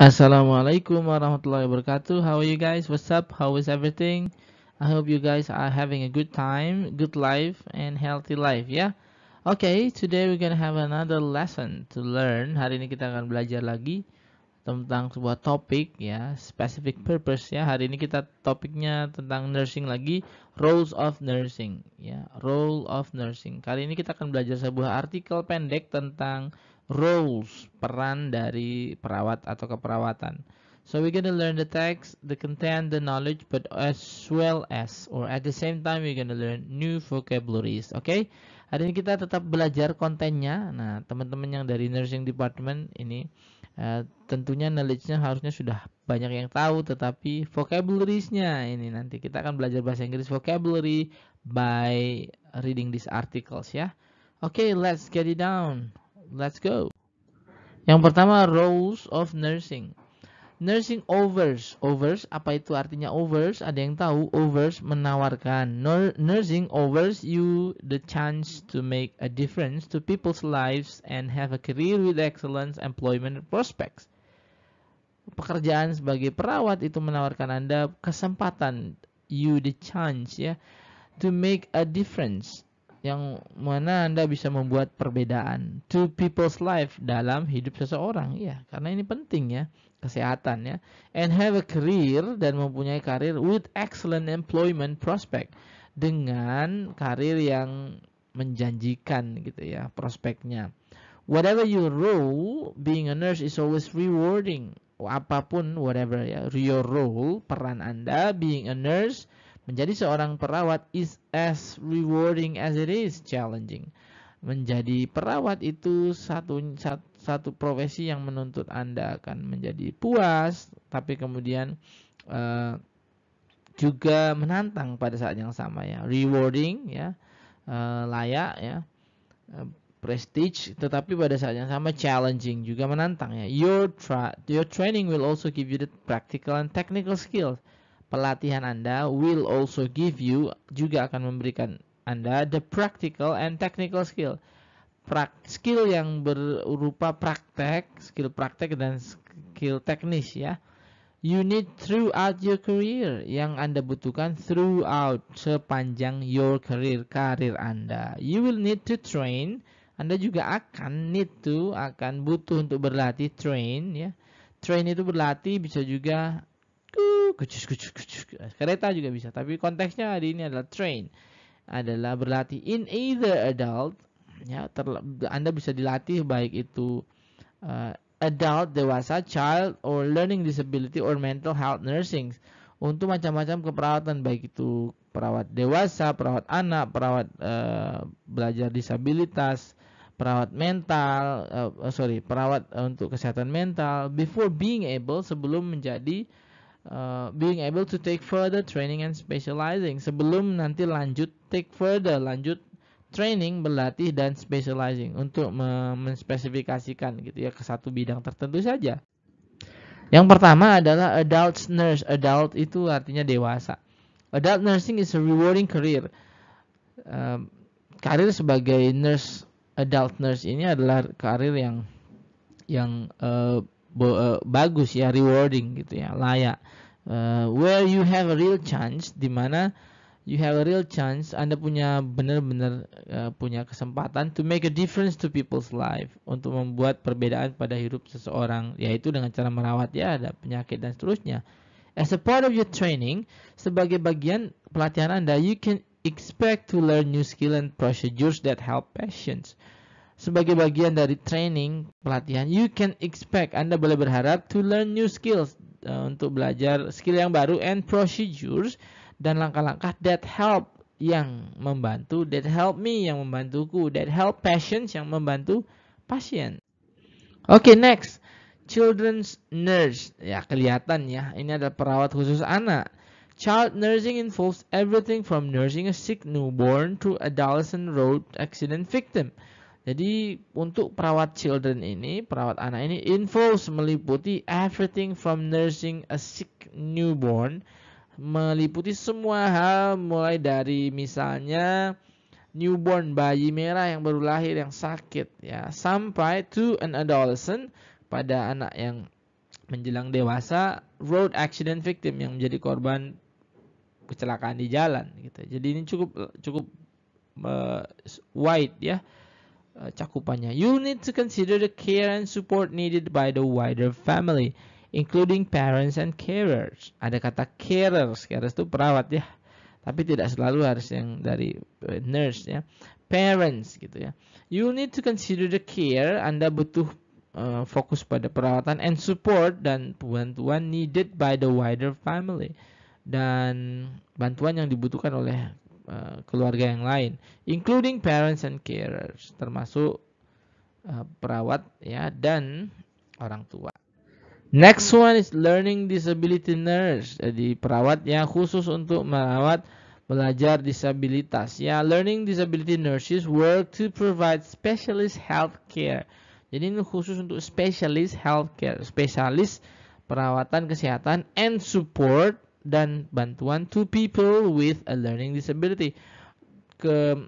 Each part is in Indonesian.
Assalamualaikum warahmatullahi wabarakatuh. How are you guys? What's up? How is everything? I hope you guys are having a good time, good life, and healthy life, ya. Okay, today we're gonna have another lesson to learn. Hari ini kita akan belajar lagi tentang sebuah topik, ya, specific purpose, ya. Hari ini kita topiknya tentang nursing lagi, roles of nursing, ya, role of nursing. Kali ini kita akan belajar sebuah artikel pendek tentang roles, peran dari perawat atau keperawatan. So we're gonna learn the text, the content, the knowledge, but as well as, or at the same time, we're gonna learn new vocabularies. Okay? Hari ini kita tetap belajar kontennya. Nah, teman-teman yang dari nursing department ini tentunya knowledge-nya harusnya sudah banyak yang tahu, tetapi vocabularies-nya ini nanti kita akan belajar bahasa Inggris vocabulary by reading these articles, ya. Okay, let's get it down. Let's go. Yang pertama, roles of nursing. Nursing offers. Offers, apa itu artinya offers? Ada yang tahu? Offers menawarkan. Nursing offers you the chance to make a difference to people's lives and have a career with excellent employment prospects. Pekerjaan sebagai perawat itu menawarkan Anda kesempatan, you the chance, ya, to make a difference, yang mana Anda bisa membuat perbedaan to people's life, dalam hidup seseorang, ya, karena ini penting, ya, kesehatan, ya, and have a career, dan mempunyai karir with excellent employment prospect, dengan karir yang menjanjikan, gitu ya, prospeknya. Whatever your role, being a nurse is always rewarding. Apapun, whatever, ya, your role, peran Anda, being a nurse, menjadi seorang perawat, is as rewarding as it is challenging. Menjadi perawat itu satu profesi yang menuntut Anda akan menjadi puas, tapi kemudian juga menantang pada saat yang sama, ya. Rewarding, ya, layak, ya, prestige, tetapi pada saat yang sama challenging, juga menantang, ya. Your training will also give you the practical and technical skills. Pelatihan Anda will also give you, juga akan memberikan Anda the practical and technical skill. Skill yang berupa praktek, skill praktek dan skill teknis, ya. You need throughout your career, yang Anda butuhkan throughout, sepanjang your career, karir Anda. You will need to train, Anda juga akan butuh untuk berlatih, train, ya. Train itu berlatih, bisa juga kereta juga bisa, tapi konteksnya hari ini adalah train, adalah berlatih in either adult, ya, Anda bisa dilatih baik itu adult, dewasa, child, or learning disability or mental health nursing, untuk macam-macam keperawatan, baik itu perawat dewasa, perawat anak, perawat belajar disabilitas, perawat mental, perawat untuk kesehatan mental, before being able, sebelum menjadi being able to take further training and specializing, sebelum nanti lanjut training, berlatih, dan specializing, untuk menspesifikasikan, gitu ya, ke satu bidang tertentu saja. Yang pertama adalah adult nurse. Adult itu artinya dewasa. Adult nursing is a rewarding career. Karir sebagai nurse, adult nurse ini adalah karir yang bagus, ya, rewarding, gitu ya, layak. Where you have a real chance, di mana you have a real chance, Anda punya benar-benar punya kesempatan to make a difference to people's life, untuk membuat perbedaan pada hidup seseorang, yaitu dengan cara merawat, ya, ada penyakit dan seterusnya. As a part of your training, sebagai bagian pelatihan Anda, you can expect to learn new skill and procedures that help patients. Sebagai bagian dari training, pelatihan, you can expect, Anda boleh berharap, to learn new skills, untuk belajar skill yang baru, and procedures, dan langkah-langkah that help, yang membantu, that help me, yang membantuku, that help patients, yang membantu pasien. Okay, next, children's nurse, ya, kelihatan, ya, ini adalah perawat khusus anak. Child nursing involves everything from nursing a sick newborn to adolescent road accident victim. Jadi untuk perawat children ini, perawat anak ini, involves, meliputi everything from nursing a sick newborn, meliputi semua hal, mulai dari misalnya newborn, bayi merah yang baru lahir yang sakit, ya, sampai to an adolescent, pada anak yang menjelang dewasa road accident victim yang menjadi korban kecelakaan di jalan gitu. Jadi ini cukup wide ya cakupannya. You need to consider the care and support needed by the wider family, including parents and carers. Ada kata carers itu perawat ya, tapi tidak selalu harus yang dari nurse ya. Parents gitu ya. You need to consider the care. Anda butuh fokus pada perawatan and support dan bantuan needed by the wider family, dan bantuan yang dibutuhkan oleh keluarga yang lain, including parents and carers, termasuk perawat ya dan orang tua. Next one is learning disability nurse. Jadi perawat yang khusus untuk merawat belajar disabilitas ya. Learning disability nurses work to provide specialist health care. Jadi ini khusus untuk specialist health care, spesialis perawatan kesehatan and support dan bantuan to people with a learning disability.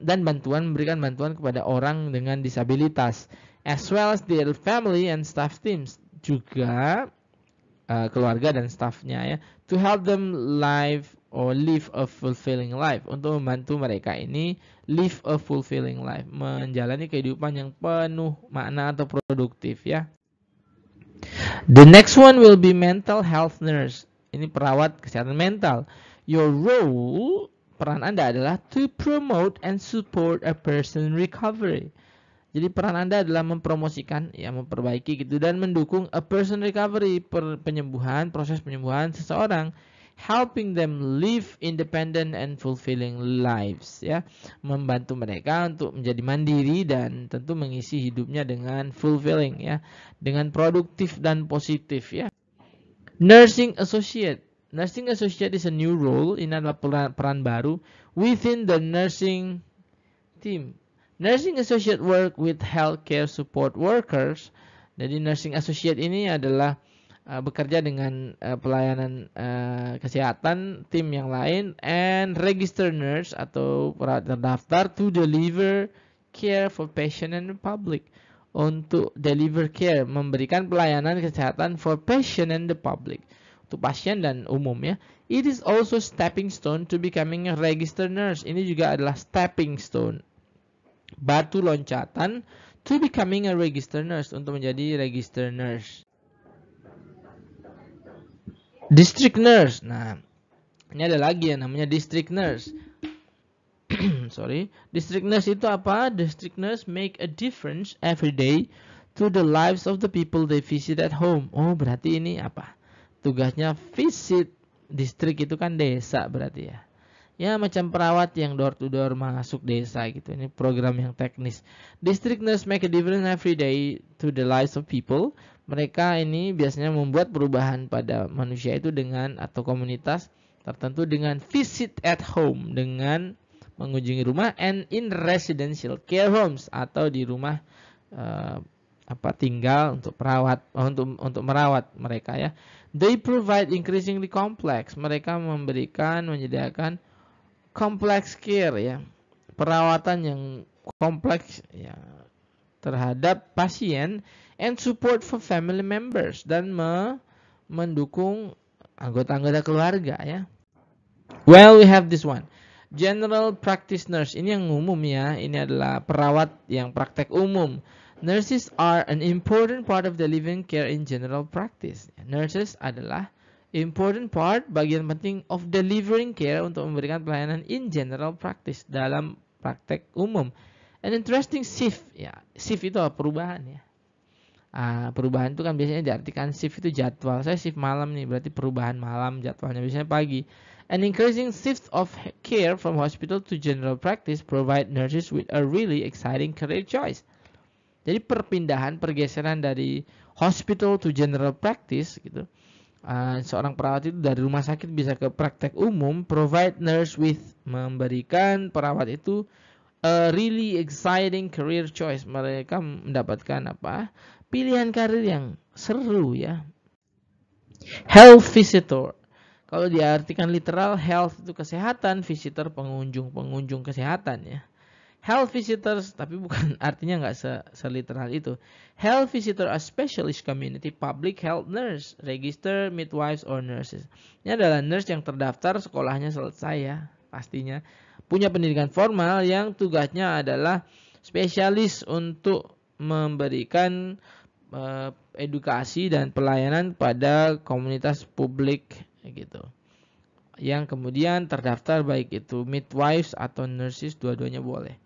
Dan memberikan bantuan kepada orang dengan disabilitas, as well as their family and staff teams, juga keluarga dan staffnya ya, to help them live a fulfilling life, untuk membantu mereka ini live a fulfilling life, menjalani kehidupan yang penuh makna atau produktif ya. The next one will be mental health nurse. Ini perawat kesehatan mental. Your role, peran Anda adalah to promote and support a person recovery. Jadi peran Anda adalah mempromosikan, ya memperbaiki gitu, dan mendukung a person recovery, proses penyembuhan seseorang, helping them live independent and fulfilling lives ya, membantu mereka untuk menjadi mandiri dan tentu mengisi hidupnya dengan fulfilling ya, dengan produktif dan positif ya. Nursing associate. Nursing associate is a new role. Ini adalah peran baru within the nursing team. Nursing associate work with healthcare support workers. Jadi nursing associate ini adalah bekerja dengan pelayanan kesehatan tim yang lain, and registered nurse atau perawat terdaftar to deliver care for patient and the public. Untuk deliver care, memberikan pelayanan kesehatan for patient and the public, untuk pasien dan umum ya. It is also stepping stone to becoming a registered nurse. Ini juga adalah stepping stone, batu loncatan to becoming a registered nurse, untuk menjadi registered nurse. District nurse. Nah, ini ada lagi yang namanya district nurse. District nurse itu apa? District nurse make a difference every day to the lives of the people they visit at home. Oh, berarti ini apa? Tugasnya visit. District itu kan desa berarti ya. Ya, macam perawat yang door to door masuk desa gitu. Ini program yang teknis. District nurse make a difference every day to the lives of people. Mereka ini biasanya membuat perubahan pada manusia itu dengan atau komunitas tertentu dengan visit at home, dengan mengunjungi rumah, and in residential care homes atau di rumah tinggal untuk perawat, untuk merawat mereka ya. They provide increasingly complex. Mereka menyediakan complex care ya, perawatan yang kompleks ya terhadap pasien, and support for family members, dan mendukung anggota-anggota keluarga ya. Well, we have this one. General practice nurse, ini yang umum ya. Ini adalah perawat yang praktek umum. Nurses are an important part of delivering care in general practice. Nurses adalah important part, bagian penting of delivering care, untuk memberikan pelayanan in general practice, dalam praktek umum. An interesting shift ya. Shift itu perubahan ya. Perubahan itu kan biasanya diartikan shift itu jadwal. Saya shift malam nih, berarti perubahan malam, jadwalnya biasanya pagi. An increasing shift of care from hospital to general practice provide nurses with a really exciting career choice. Jadi pergeseran dari hospital to general practice gitu. Seorang perawat itu dari rumah sakit bisa ke praktek umum, provide nurse with, memberikan perawat itu a really exciting career choice. Mereka mendapatkan pilihan karir yang seru ya. Health visitor. Kalau diartikan literal, health itu kesehatan, visitor pengunjung kesehatan ya. Health visitors, tapi bukan artinya nggak seliteral itu. Health visitor are specialist community public health nurse, register midwives or nurses. Ini adalah nurse yang terdaftar, sekolahnya selesai ya, pastinya. Punya pendidikan formal yang tugasnya adalah spesialis untuk memberikan edukasi dan pelayanan pada komunitas publik gitu. Yang kemudian terdaftar baik itu midwives atau nurses, dua-duanya boleh.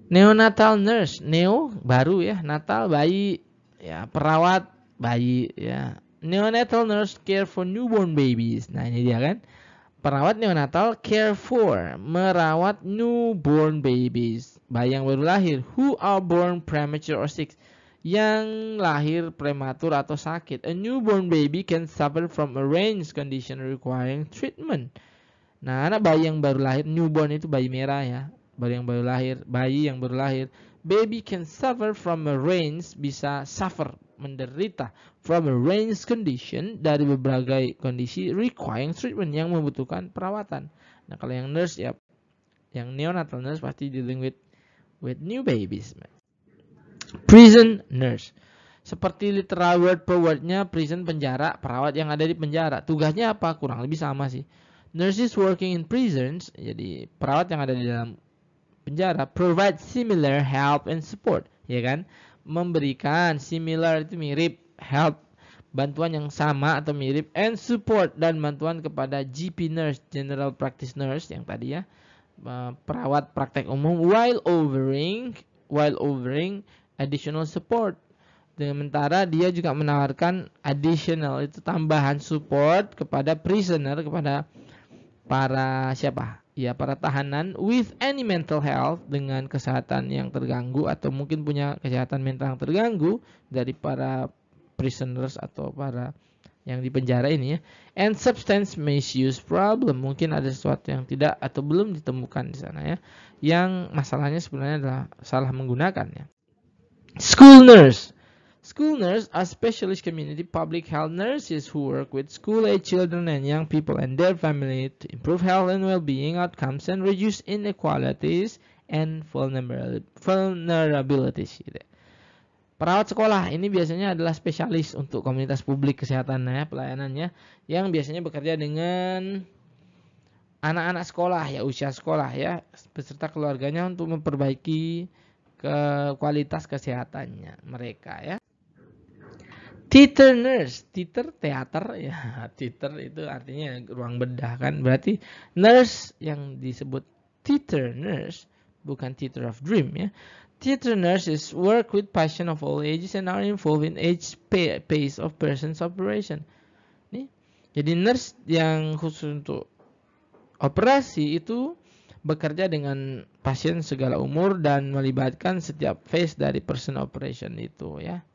Neonatal nurse, neo baru ya, natal bayi, ya perawat bayi ya. Neonatal nurse care for newborn babies. Nah ini dia kan, perawat neonatal care for, merawat newborn babies, bayi yang baru lahir, who are born premature or sick, yang lahir prematur atau sakit. A newborn baby can suffer from a range condition requiring treatment. Nah anak bayi yang baru lahir, newborn itu bayi merah ya, bayi yang baru lahir, baby can suffer from a range, bisa suffer, menderita, from a range condition, dari berbagai kondisi requiring treatment, yang membutuhkan perawatan. Nah kalau yang nurse ya, yang neonatal nurse pasti dealing with new babies. Prison nurse, seperti literal word per wordnya, prison penjara, perawat yang ada di penjara. Tugasnya apa? Kurang lebih sama sih. Nurses working in prisons, jadi perawat yang ada di dalam penjara, provide similar help and support, ya kan? Memberikan, similar itu mirip, help bantuan yang sama atau mirip, and support dan bantuan kepada GP nurse, general practice nurse yang tadi ya, perawat praktek umum, while offering additional support. Sementara dia juga menawarkan additional, itu tambahan support kepada prisoner, kepada para siapa? Ya para tahanan with any mental health, dengan kesehatan yang terganggu atau mungkin punya kesehatan mental yang terganggu dari para prisoners atau para yang di penjara ini ya. And substance misuse problem, mungkin ada sesuatu yang tidak atau belum ditemukan di sana ya. Yang masalahnya sebenarnya adalah salah menggunakannya. School nurse. School nurse are specialist community public health nurses who work with school-age children and young people and their family to improve health and well-being outcomes and reduce inequalities and vulnerabilities. Perawat sekolah ini biasanya adalah spesialis untuk komunitas publik kesehatan ya, pelayanannya, yang biasanya bekerja dengan anak-anak sekolah ya, usia sekolah ya, beserta keluarganya untuk memperbaiki kualitas kesehatannya mereka ya. Theater nurse, theater teater ya, theater itu artinya ruang bedah kan, berarti nurse yang disebut theater nurse bukan theater of dream ya. Theater nurses work with patients of all ages and are involved in each phase of person's operation. Nih, jadi nurse yang khusus untuk operasi itu bekerja dengan pasien segala umur dan melibatkan setiap phase dari person operation itu ya.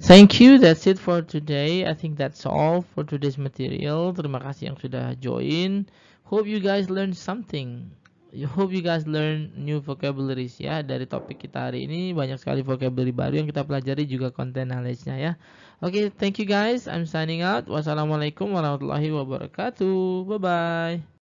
Thank you, that's it for today. I think that's all for today's material. Terima kasih yang sudah join. Hope you guys learn something. Hope you guys learn new vocabularies ya. Dari topik kita hari ini banyak sekali vocabulary baru yang kita pelajari, juga content knowledge-nya ya. Oke, thank you guys. I'm signing out. Wassalamualaikum warahmatullahi wabarakatuh. Bye bye.